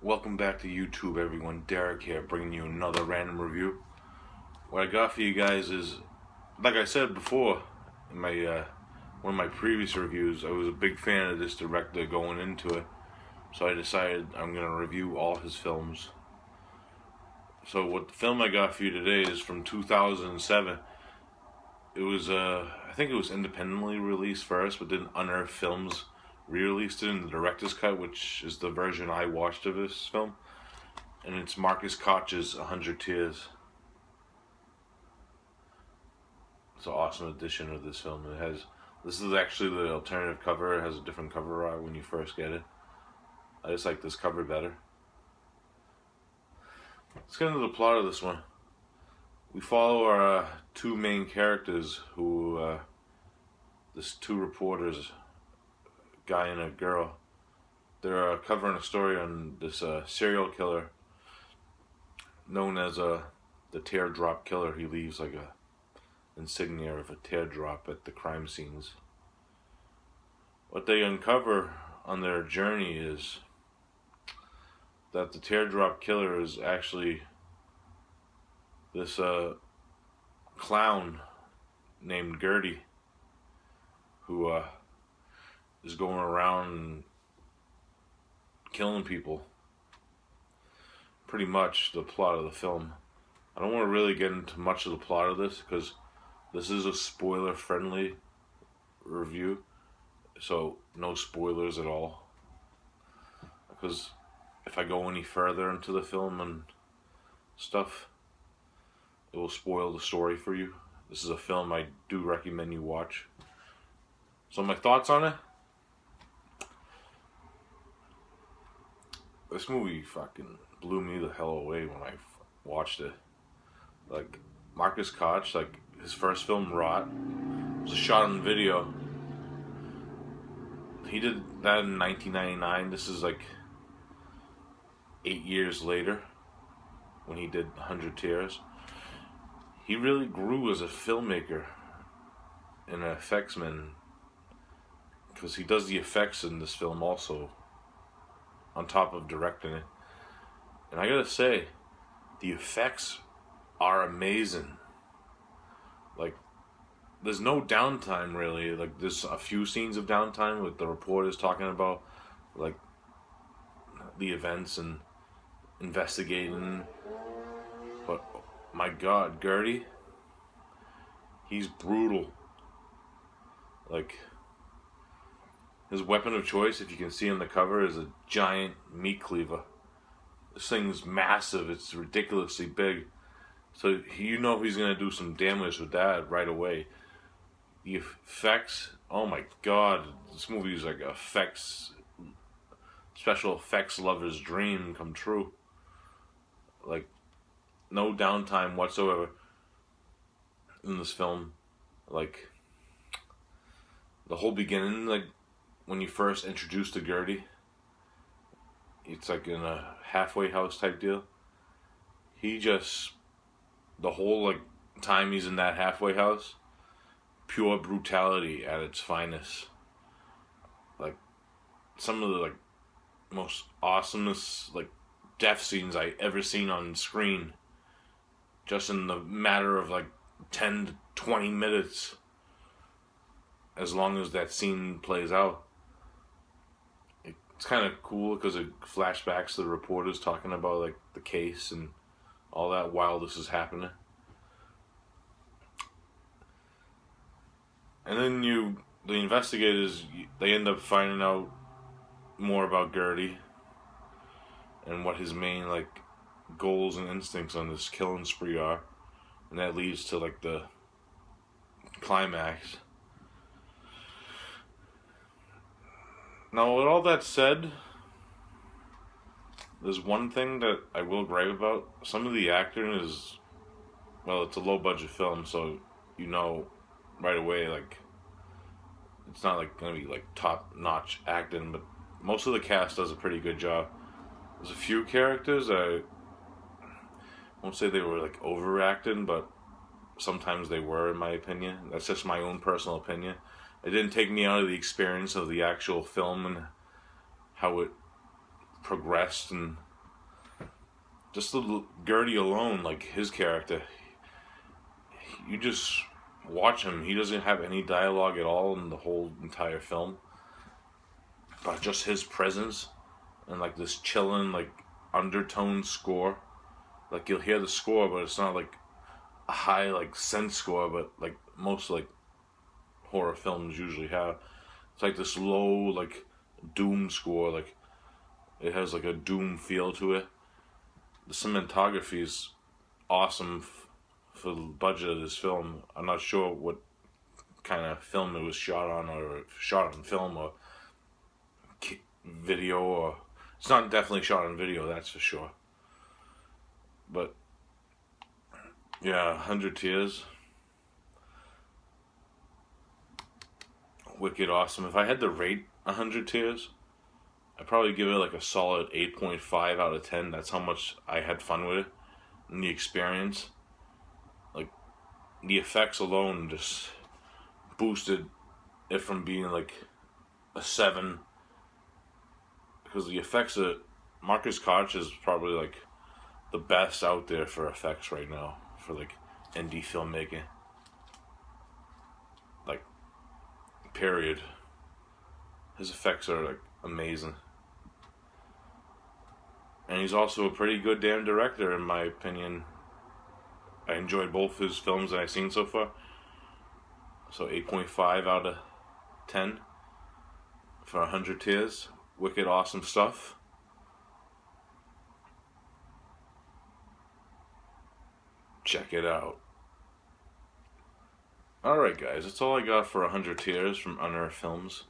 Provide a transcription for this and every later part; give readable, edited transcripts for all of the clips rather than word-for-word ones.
Welcome back to YouTube, everyone. Derek here, bringing you another random review. What I got for you guys is, like I said before, in my one of my previous reviews, I was a big fan of this director going into it, so I decided I'm gonna review all his films. So what the film I got for you today is from 2007. It was I think it was independently released first, but then Unearthed Films re-released it in the director's cut, which is the version I watched of this film, and it's Marcus Koch's 100 Tears. It's an awesome edition of this film. This is actually the alternative cover. It has a different cover art when you first get it. I just like this cover better. Let's get into the plot of this one. We follow our two main characters who, this two reporters, guy and a girl. They're covering a story on this serial killer known as the teardrop killer. He leaves like a insignia of a teardrop at the crime scenes. What they uncover on their journey is that the teardrop killer is actually this clown named Gertie, who is going around killing people. Pretty much the plot of the film. I don't want to really get into much of the plot of this because this is a spoiler friendly review, so no spoilers at all, because if I go any further into the film and stuff, it will spoil the story for you. This is a film I do recommend you watch. So my thoughts on it? This movie fucking blew me the hell away when I watched it. Like, Marcus Koch, like, his first film, Rot, was shot on video. He did that in 1999. This is like 8 years later when he did 100 Tears. He really grew as a filmmaker and an effectsman, because he does the effects in this film also, on top of directing it. And I gotta say, the effects are amazing. Like, there's no downtime really. Like, there's a few scenes of downtime with the reporters talking about like the events and investigating, but my god, Gertie, he's brutal. Like, his weapon of choice, if you can see on the cover, is a giant meat cleaver. This thing's massive. It's ridiculously big. So you know he's going to do some damage with that right away. The effects, oh my god. This movie is like special effects lover's dream come true. Like, no downtime whatsoever in this film. Like, the whole beginning, like, when you first introduced to Gertie, it's like in a halfway house type deal. He just, the whole like time he's in that halfway house, pure brutality at its finest. Like, some of the like most awesomest like death scenes I ever seen on screen, just in the matter of like 10 to 20 minutes, as long as that scene plays out. It's kind of cool because it flashbacks to the reporters talking about like the case and all that while this is happening. And then the investigators, they end up finding out more about Gertie and what his main like goals and instincts on this killing spree are, and that leads to like the climax. Now, with all that said, there's one thing that I will gripe about. Some of the acting is, well, it's a low budget film, so you know right away, like, it's not like gonna be like top notch acting, but most of the cast does a pretty good job. There's a few characters that I won't say they were like overacting, but sometimes they were, in my opinion. That's just my own personal opinion. It didn't take me out of the experience of the actual film and how it progressed and just the Gertie alone, like his character, you just watch him. He doesn't have any dialogue at all in the whole entire film, but just his presence and like this chilling like undertone score. Like you'll hear the score, but it's not like a high like synth score, but like most like horror films usually have. It's like this low like doom score. Like it has like a doom feel to it. The cinematography is awesome for the budget of this film. I'm not sure what kind of film it was shot on, or shot on film or video, or it's not definitely shot on video, that's for sure. But yeah, 100 Tears, wicked awesome. If I had to rate 100 Tears, I'd probably give it like a solid 8.5 out of 10. That's how much I had fun with it and the experience. Like the effects alone just boosted it from being like a 7, because the effects of Marcus Koch is probably like the best out there for effects right now, for like indie filmmaking, like period. His effects are like amazing, and he's also a pretty good damn director in my opinion. I enjoyed both his films that I've seen so far, so 8.5 out of 10 for 100 Tears. Wicked awesome stuff. Check it out. Alright guys, that's all I got for 100 Tears from Unearthed Films.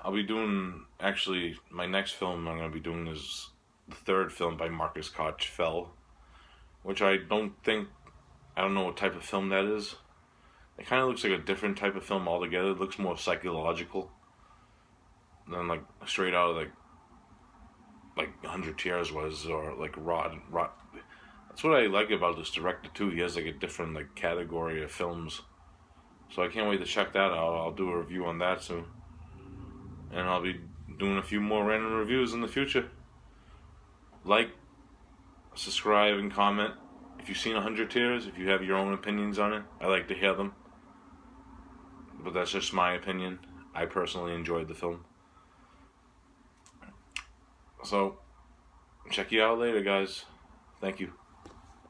I'll be doing, actually, my next film I'm going to be doing is the third film by Marcus Koch, Fell, which I don't know what type of film that is. It kind of looks like a different type of film altogether. It looks more psychological than like straight out of like 100 Tears was, or like Rod. That's what I like about this director too. He has like a different like category of films, so I can't wait to check that out. I'll do a review on that soon, and I'll be doing a few more random reviews in the future. Like, subscribe, and comment if you've seen 100 Tears. If you have your own opinions on it, I like to hear them. But that's just my opinion. I personally enjoyed the film. So, check you out later, guys. Thank you.